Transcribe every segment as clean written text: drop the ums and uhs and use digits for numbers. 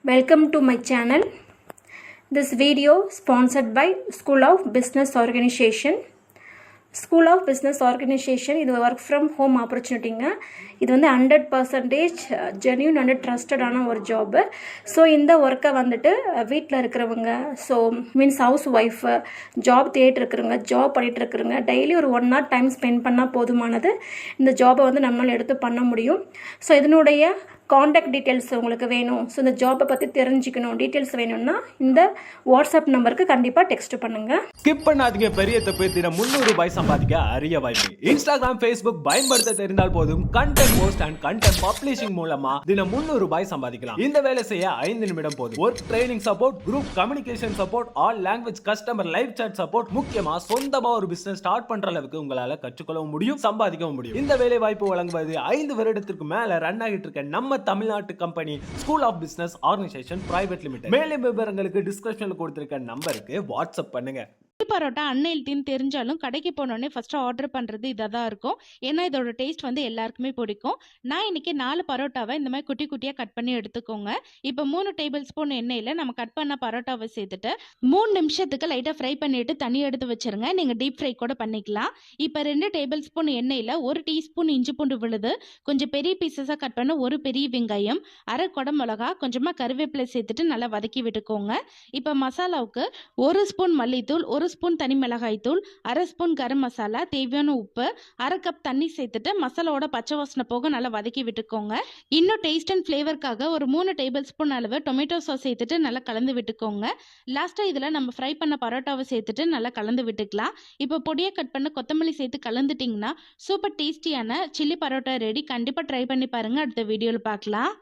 Welcome to my channel. This video sponsored by School of Business Organization. School of Business Organization இது work from home ஆப்பர்ச்சுனிட்டிங்க. இது வந்து 100% genuine and ட்ரஸ்டடான ஒரு job. So இந்த ஒர்க்கை வந்துட்டு வீட்டில் இருக்கிறவங்க, so means house wife, job தேடிட்டு இருக்கிறவங்க, ஜாப் பண்ணிகிட்டு இருக்கிறவங்க டெய்லி ஒரு 1 hour டைம் ஸ்பெண்ட் பண்ணால் போதுமானது. இந்த ஜாபை வந்து நம்மளால் எடுத்து பண்ண முடியும். ஸோ இதனுடைய காண்டாக்ட் டீட்டெயில்ஸ் உங்களுக்கு வேணும், ஸோ இந்த ஜாப்பை பற்றி தெரிஞ்சுக்கணும், டீட்டெயில்ஸ் வேணும்னா இந்த வாட்ஸ்அப் நம்பருக்கு கண்டிப்பாக டெக்ஸ்ட் பண்ணுங்கள். ஸ்கிப் பண்ணாதீங்க. பெரிய தப்பு தினம் 300 ரூபாய் சம்பாதிக்க அரிய வாய்ப்பு. இன்ஸ்டாகிராம், ஃபேஸ்புக் பயன்படுத்த தெரிந்தால் போதும் content post and content publishing மூலமா தினம் 300 ரூபாய் சம்பாதிக்கலாம். இந்த வேலை செய்ய 5 நிமிடம் போதும். Work training support, group communication support, all language customer live chat support, முக்கியமா சொந்தமா ஒரு பிசினஸ் ஸ்டார்ட் பண்ற அளவுக்கு உங்களால கற்றுக்கொள்ளவும் முடியும், சம்பாதிக்கவும் முடியும். இந்த வேலை வாய்ப்பு வழங்குவது 5 வருடத்திற்கு மேல ரன் ஆகிட்டு இருக்க நம்ம தமிழ்நாட்டு company school of business organisation private limited. மேலும் விவரங்களுக்கு டிஸ்கிரிப்ஷன்ல கொடுத்திருக்க நம்பருக்கு வாட்ஸ்அப் பண்ணுங்க. பரோட்டா அன்ஹெல்தின்னு தெரிஞ்சாலும் கடைக்கு போனோடனே ஃபர்ஸ்ட் ஆர்டர் பண்ணுறது இதாக தான் இருக்கும். ஏன்னா இதோட டேஸ்ட் வந்து எல்லாருக்குமே பிடிக்கும். நான் இன்னைக்கு 4 பரோட்டாவை இந்த மாதிரி குட்டி குட்டியாக கட் பண்ணி எடுத்துக்கோங்க. இப்போ 3 டேபிள் ஸ்பூன் எண்ணெயில் நம்ம கட் பண்ண பரோட்டாவை சேர்த்துட்டு 3 நிமிஷத்துக்கு லைட்டாக ஃப்ரை பண்ணிட்டு தண்ணி எடுத்து வச்சிருங்க. நீங்கள் டீப் ஃப்ரை கூட பண்ணிக்கலாம். இப்போ 2 டேபிள் ஸ்பூன் எண்ணெயில் 1 டீஸ்பூன் இஞ்சி பூண்டு விழுது, கொஞ்சம் பெரிய பீசஸாக கட் பண்ண 1 பெரிய வெங்காயம், அரை குடை மிளகா, கொஞ்சமாக கருவேப்பிலை சேர்த்துட்டு நல்லா வதக்கி விட்டுக்கோங்க. இப்போ மசாலாவுக்கு 1 ஸ்பூன் மல்லித்தூள், 1 ஸ்பூன் தனி மிளகாய் தூள், அரை ஸ்பூன் கரம் மசாலா, தேவையான உப்பு, அரை கப் தண்ணி சேர்த்துட்டு மசாலாவோட பச்சை வாசனை போக நல்லா வதக்கி விட்டுக்கோங்க. இன்னும் டேஸ்ட் அண்ட் ஃப்ளேவருக்காக ஒரு 3 டேபிள் ஸ்பூன் அளவு டொமேட்டோ சாஸ் சேர்த்துட்டு நல்லா கலந்து விட்டுக்கோங்க. லாஸ்ட்டாக இதில் நம்ம ஃப்ரை பண்ண பரோட்டாவை சேர்த்துட்டு நல்லா கலந்து விட்டுக்கலாம். இப்போ பொடியாக கட் பண்ண கொத்தமல்லி சேர்த்து கலந்துட்டிங்கன்னா சூப்பர் டேஸ்டியான சில்லி பரோட்டா ரெடி. கண்டிப்பாக ட்ரை பண்ணி பாருங்கள். அடுத்த வீடியோவில் பார்க்கலாம்.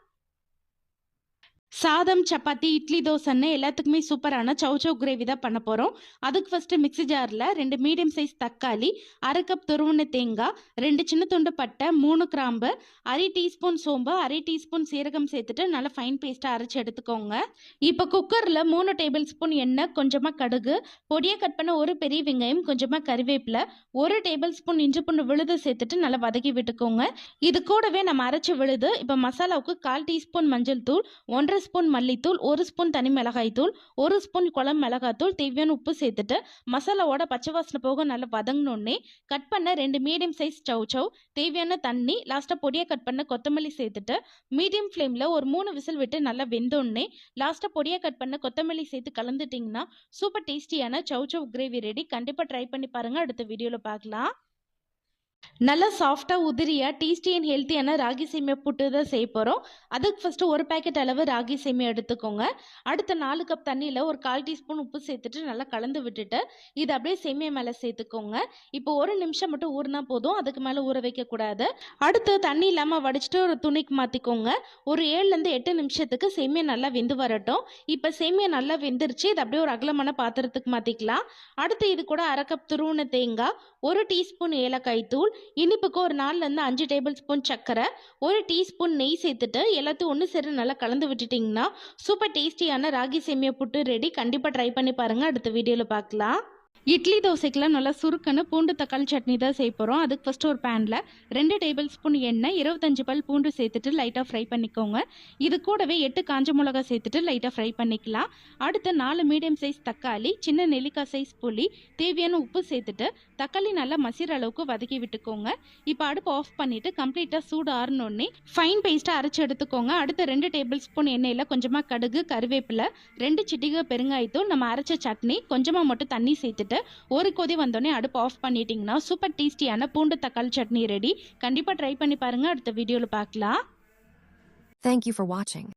சாதம், சப்பாத்தி, இட்லி, தோசைன்னு எல்லாத்துக்குமே சூப்பரான சௌ கிரேவி தான் பண்ண போகிறோம். அதுக்கு ஃபஸ்ட்டு மிக்ஸி ஜாரில் 2 மீடியம் சைஸ் தக்காளி, அரை கப் துருவன தேங்காய், 2 சின்ன துண்டு பட்டை, 3 கிராம்பு, அரை டீஸ்பூன் சோம்பு, அரை டீஸ்பூன் சீரகம் சேர்த்துட்டு நல்லா ஃபைன் பேஸ்ட்டாக அரைச்சி எடுத்துக்கோங்க. இப்போ குக்கரில் 3 டேபிள் ஸ்பூன் எண்ணெய், கொஞ்சமாக கடுகு, பொடியாக கட் பண்ண 1 பெரிய வெங்காயம், கொஞ்சமாக கறிவேப்பிலை, 1 டேபிள் ஸ்பூன் இஞ்சி பூண்டு விழுது சேர்த்துட்டு நல்லா வதக்கி விட்டுக்கோங்க. இது கூடவே நம்ம அரைச்சி விழுது. இப்போ மசாலாவுக்கு 1/4 டீஸ்பூன் மஞ்சள் தூள், 1 ஸ்பூன் மல்லித்தூள், 1 ஸ்பூன் தனி மிளகாய் தூள், 1 ஸ்பூன் குழம்பு மிளகாத்தூள், தேவையான உப்பு சேர்த்துட்டு மசாலாவோட பச்சை வாசனை போக நல்லா வதங்கினோடனே கட் பண்ண 2 மீடியம் சைஸ் சௌ, தேவையான தண்ணி, லாஸ்ட்டாக பொடியாக கட் பண்ண கொத்தமல்லி சேர்த்துட்டு மீடியம் ஃப்ளேமில் ஒரு 3 விசில் விட்டு நல்லா வெந்தோடனே லாஸ்ட்டாக பொடியாக கட் பண்ண கொத்தமல்லி சேர்த்து கலந்துட்டிங்கன்னா சூப்பர் டேஸ்டியான சௌ கிரேவி ரெடி. கண்டிப்பாக ட்ரை பண்ணி பாருங்கள். அடுத்த வீடியோவில் பார்க்கலாம். நல்லா சாஃப்டாக உதிரியாக டேஸ்டி அண்ட் ஹெல்த்தியான ராகி சேமியா புட்டு தான் செய்ய போகிறோம். அதுக்கு ஃபஸ்ட்டு 1 பேக்கெட் அளவு ராகி சேமியா எடுத்துக்கோங்க. அடுத்த 4 கப் தண்ணியில் ஒரு 1/4 டீஸ்பூன் உப்பு சேர்த்துட்டு நல்லா கலந்து விட்டுட்டு இது அப்படியே சேமியா மேலே சேர்த்துக்கோங்க. இப்போ 1 நிமிஷம் மட்டும் ஊறினா போதும், அதுக்கு மேலே ஊற வைக்கக்கூடாது. அடுத்து தண்ணி இல்லாமல் வடிச்சிட்டு ஒரு துணிக்கு மாற்றிக்கோங்க. ஒரு 7லேருந்து 8 நிமிஷத்துக்கு சேமியா நல்லா வெந்து வரட்டும். இப்போ சேமியா நல்லா வெந்துருச்சு. இது அப்படியே ஒரு அகலமான பாத்திரத்துக்கு மாற்றிக்கலாம். அடுத்து இது கூட அரை கப் துருவன தேங்காய், 1 டீஸ்பூன் ஏலக்காய் தூள், இனிப்புக்கு ஒரு 4லேருந்து 5 டேபிள் ஸ்பூன் சர்க்கரை, 1 டீஸ்பூன் நெய் சேர்த்துட்டு எல்லாத்தையும் ஒன்று சேர நல்லா கலந்து விட்டுட்டிங்கன்னா சூப்பர் டேஸ்டியான ராகி சேமியா புட்டு ரெடி. கண்டிப்பாக ட்ரை பண்ணி பாருங்கள். அடுத்த வீடியோவில் பார்க்கலாம். இட்லி தோசைக்கெலாம் நல்லா சுருக்கன்னு பூண்டு தக்காளி சட்னி தான் செய்ய போகிறோம். அதுக்கு ஃபஸ்ட்டு ஒரு பேனில் 2 டேபிள் ஸ்பூன் எண்ணெய், 25 பல் பூண்டு சேர்த்துட்டு லைட்டாக ஃப்ரை பண்ணிக்கோங்க. இது கூடவே 8 காஞ்ச மிளகா சேர்த்துட்டு லைட்டாக ஃப்ரை பண்ணிக்கலாம். அடுத்து 4 மீடியம் சைஸ் தக்காளி, சின்ன நெல்லிக்காய் சைஸ் புளி, தேவையான உப்பு சேர்த்துட்டு தக்காளி நல்லா மசிற அளவுக்கு வதக்கி விட்டுக்கோங்க. இப்போ அடுப்பு ஆஃப் பண்ணிவிட்டு கம்ப்ளீட்டாக சூடு ஆறினோடனே ஃபைன் பேஸ்ட்டாக அரைச்சி எடுத்துக்கோங்க. அடுத்து 2 டேபிள் ஸ்பூன் எண்ணெயில் கொஞ்சமாக கடுகு, கருவேப்பிலை, 2 சிட்டிகை பெருங்காயத்தூள், நம்ம அரைச்ச சட்னி, கொஞ்சமாக மட்டும் தண்ணி சேர்த்துட்டு ஒரு கொதி வந்தோடனே அடுப்பு ஆஃப் பண்ணிட்டீங்கன்னா சூப்பர் டேஸ்டியான பூண்டு தக்காளி சட்னி ரெடி. கண்டிப்பாக ட்ரை பண்ணி பாருங்கள். அடுத்த வீடியோவில் பார்க்கலாம். Thank you for watching.